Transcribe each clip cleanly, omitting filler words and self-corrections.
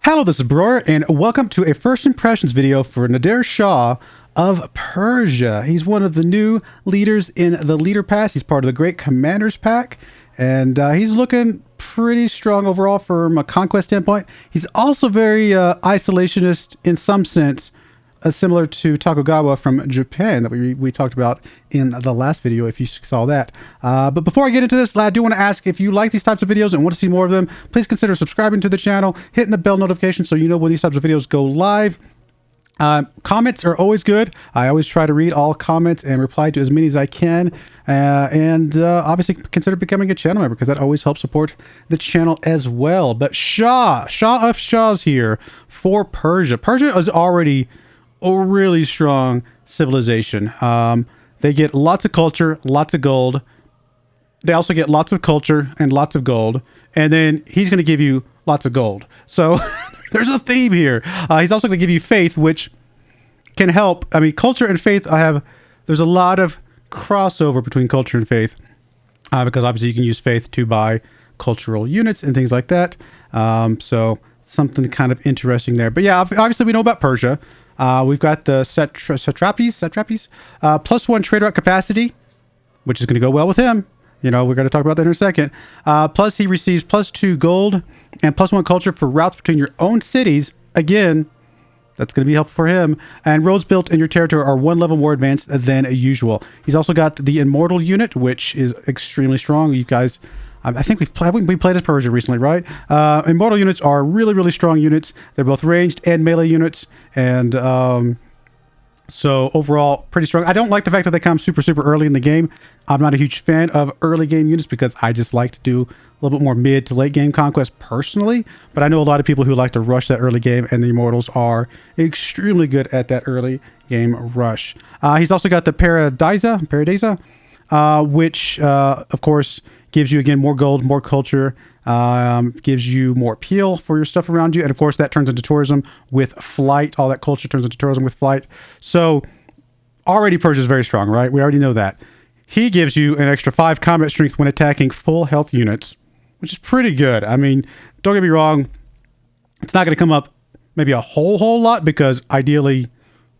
Hello, this is Broyar, and welcome to a first impressions video for Nader Shah of Persia. He's one of the new leaders in the Leader Pass. He's part of the Great Commanders Pack, and he's looking pretty strong overall from a conquest standpoint. He's also very isolationist in some sense, similar to Tokugawa from Japan that we talked about in the last video, if you saw that. But before I get into this, I do want to ask, if you like these types of videos and want to see more of them, please consider subscribing to the channel, hitting the bell notification so you know when these types of videos go live. Comments are always good. I always try to read all comments and reply to as many as I can. And obviously consider becoming a channel member, because that always helps support the channel as well. But Shah of Shahs here for Persia. Persia is already a really strong civilization. They get lots of culture, lots of gold. They also get lots of culture and lots of gold. And then he's going to give you lots of gold. So there's a theme here. He's also going to give you faith, which can help. I mean, culture and faith, there's a lot of crossover between culture and faith, because obviously you can use faith to buy cultural units and things like that. So something kind of interesting there. But yeah, obviously we know about Persia. We've got the satrapies, +1 trade route capacity, which is going to go well with him. You know, we're going to talk about that in a second. Plus, he receives +2 gold and +1 culture for routes between your own cities. Again, that's going to be helpful for him. And roads built in your territory are 1 level more advanced than usual. He's also got the Immortal unit, which is extremely strong. You guys, I think we played as Persia recently, right? Immortal units are really, really strong units. They're both ranged and melee units. And so overall, pretty strong. I don't like the fact that they come super, super early in the game. I'm not a huge fan of early game units because I just like to do a little bit more mid to late game conquest personally. But I know a lot of people who like to rush that early game, and the Immortals are extremely good at that early game rush. He's also got the Paradisa, which, of course, gives you, again, more gold, more culture, gives you more appeal for your stuff around you. And of course, that turns into tourism with flight. All that culture turns into tourism with flight. So already Persia is very strong, right? We already know that. He gives you an extra 5 combat strength when attacking full health units, which is pretty good. I mean, don't get me wrong. It's not going to come up maybe a whole lot, because ideally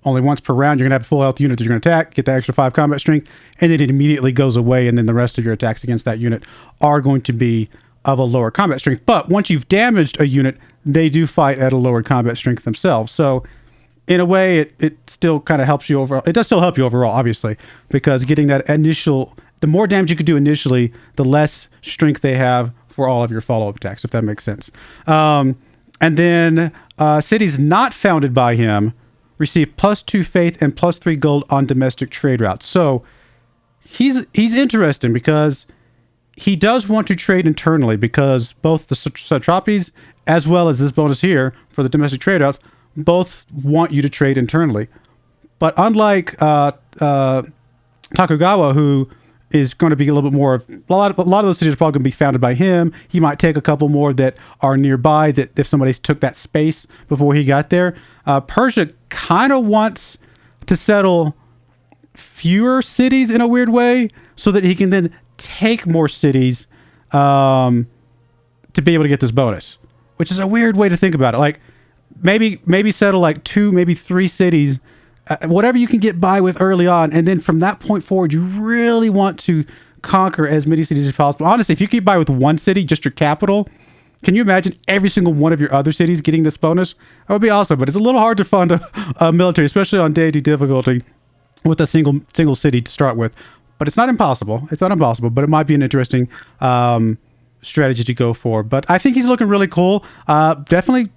only once per round, you're going to have a full health unit that you're going to attack, get that extra 5 combat strength, and then it immediately goes away, and then the rest of your attacks against that unit are going to be of a lower combat strength. But once you've damaged a unit, they do fight at a lower combat strength themselves. So in a way, it still kind of helps you overall. It does still help you overall, obviously, because getting that initial, the more damage you could do initially, the less strength they have for all of your follow-up attacks, if that makes sense. And then cities not founded by him receive +2 faith and +3 gold on domestic trade routes. So he's interesting because he does want to trade internally, because both the satrapies as well as this bonus here for the domestic trade routes both want you to trade internally. But unlike Tokugawa, who is going to be a little bit more of a lot of those cities are probably going to be founded by him. He might take a couple more that are nearby, that if somebody took that space before he got there. Persia kind of wants to settle fewer cities in a weird way, so that he can then take more cities to be able to get this bonus, which is a weird way to think about it. Like maybe settle like 2, maybe 3 cities, whatever you can get by with early on, and then from that point forward, you really want to conquer as many cities as possible. Honestly, if you keep by with 1 city, just your capital, can you imagine every single one of your other cities getting this bonus? That would be awesome, but it's a little hard to fund a military, especially on deity difficulty, with a single city to start with. But it's not impossible. It's not impossible, but it might be an interesting strategy to go for. But I think he's looking really cool. Definitely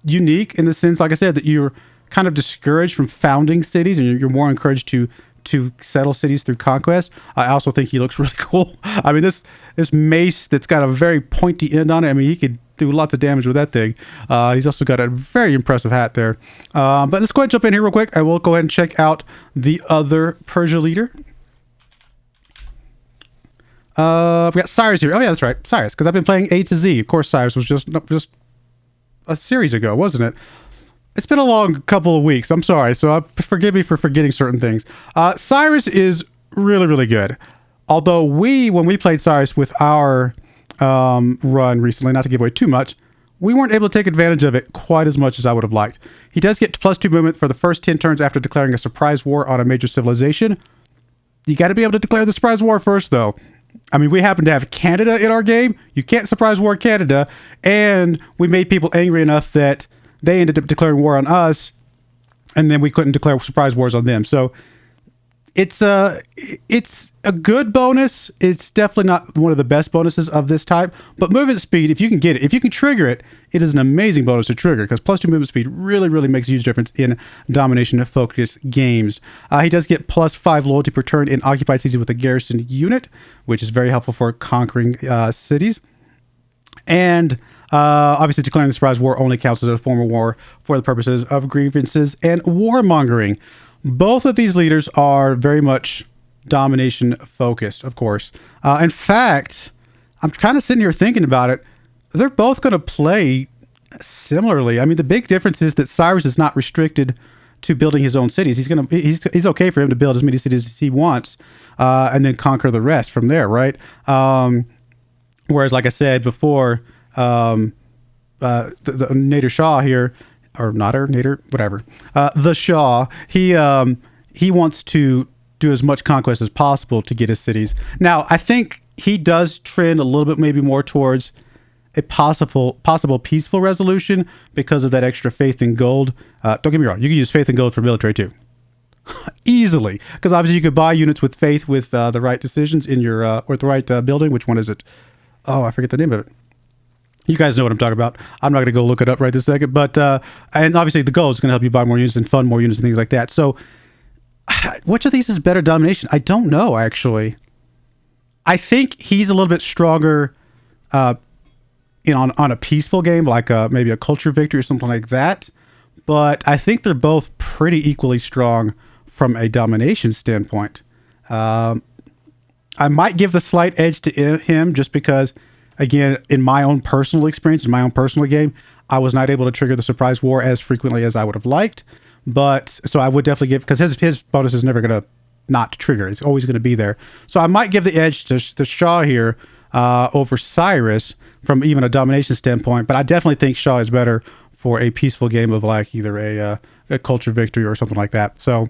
unique in the sense, like I said, that you're kind of discouraged from founding cities, and you're more encouraged to settle cities through conquest. I also think he looks really cool. I mean, this mace that's got a very pointy end on it. I mean, he could do lots of damage with that thing. He's also got a very impressive hat there. But let's go ahead and jump in here real quick. I will go ahead and check out the other Persia leader. We've got Cyrus here. Oh yeah, that's right, Cyrus, because I've been playing A to Z. Of course, Cyrus was just a series ago, wasn't it? It's been a long couple of weeks. I'm sorry, so forgive me for forgetting certain things. Cyrus is really, really good. Although when we played Cyrus with our run recently, not to give away too much, we weren't able to take advantage of it quite as much as I would have liked. He does get +2 movement for the first 10 turns after declaring a surprise war on a major civilization. You got to be able to declare the surprise war first, though. I mean, we happen to have Canada in our game. You can't surprise war Canada. And we made people angry enough that they ended up declaring war on us. And then we couldn't declare surprise wars on them. So it's a good bonus. It's definitely not one of the best bonuses of this type. But movement speed, if you can get it, if you can trigger it, it is an amazing bonus to trigger because +2 movement speed really, really makes a huge difference in domination-focused games. He does get +5 loyalty per turn in occupied cities with a garrison unit, which is very helpful for conquering cities. And obviously, declaring the surprise war only counts as a form of war for the purposes of grievances and warmongering. Both of these leaders are very much domination focused, of course. In fact, I'm kind of sitting here thinking about it. They're both going to play similarly. I mean, the big difference is that Cyrus is not restricted to building his own cities. He's okay for him to build as many cities as he wants, and then conquer the rest from there, right? Whereas, like I said before, the Nader Shah here, or Nader, whatever. The Shah, he wants to do as much conquest as possible to get his cities. Now, I think he does trend a little bit maybe more towards a possible peaceful resolution because of that extra faith in gold. Don't get me wrong, you can use faith in gold for military too. Easily. Because obviously you could buy units with faith with the right decisions in your, or the right building. Which one is it? Oh, I forget the name of it. You guys know what I'm talking about. I'm not going to go look it up right this second. But, and obviously the gold is going to help you buy more units and fund more units and things like that. So, which of these is better domination? I don't know, actually. I think he's a little bit stronger on a peaceful game, like maybe a culture victory or something like that. But I think they're both pretty equally strong from a domination standpoint. I might give the slight edge to him just because, again, in my own personal experience, in my own personal game, I was not able to trigger the surprise war as frequently as I would have liked. But so I would definitely give, because his bonus is never going to not trigger. It's always going to be there. So I might give the edge to Shah here over Cyrus from even a domination standpoint. But I definitely think Shah is better for a peaceful game of like either a culture victory or something like that. So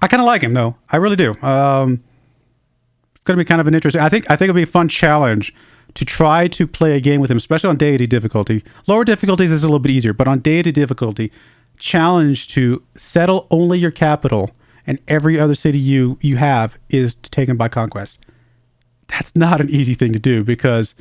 I kind of like him though. I really do. It's going to be kind of an interesting. I think it'll be a fun challenge to try to play a game with him, especially on deity difficulty. Lower difficulties is a little bit easier, but on deity difficulty, challenge to settle only your capital and every other city you have is taken by conquest. That's not an easy thing to do because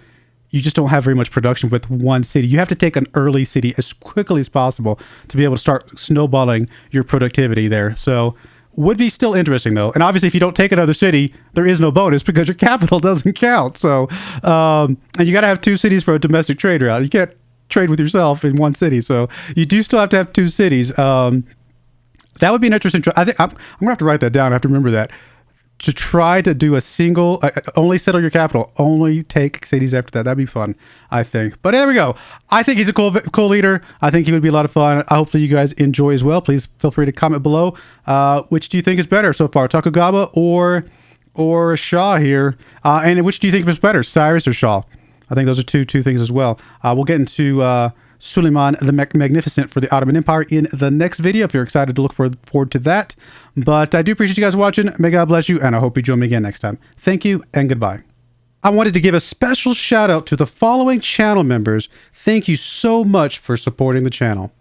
you just don't have very much production with one city. You have to take an early city as quickly as possible to be able to start snowballing your productivity there. So would be still interesting though. And obviously if you don't take another city, there is no bonus because your capital doesn't count. So, and you got to have 2 cities for a domestic trade route. You can't trade with yourself in one city. So you do still have to have 2 cities. That would be an interesting, I think I'm gonna have to write that down. I have to remember that. To try to do a single, only settle your capital, only take cities after that. That'd be fun, I think. But there we go. I think he's a cool leader. I think he would be a lot of fun. Hopefully you guys enjoy as well. Please feel free to comment below. Which do you think is better so far, Takugaba or Shah here? And which do you think is better, Cyrus or Shah? I think those are two things as well. We'll get into Suleiman the Magnificent for the Ottoman Empire in the next video if you're excited to look forward to that. But I do appreciate you guys watching. May God bless you, and I hope you join me again next time. Thank you, and goodbye. I wanted to give a special shout out to the following channel members. Thank you so much for supporting the channel.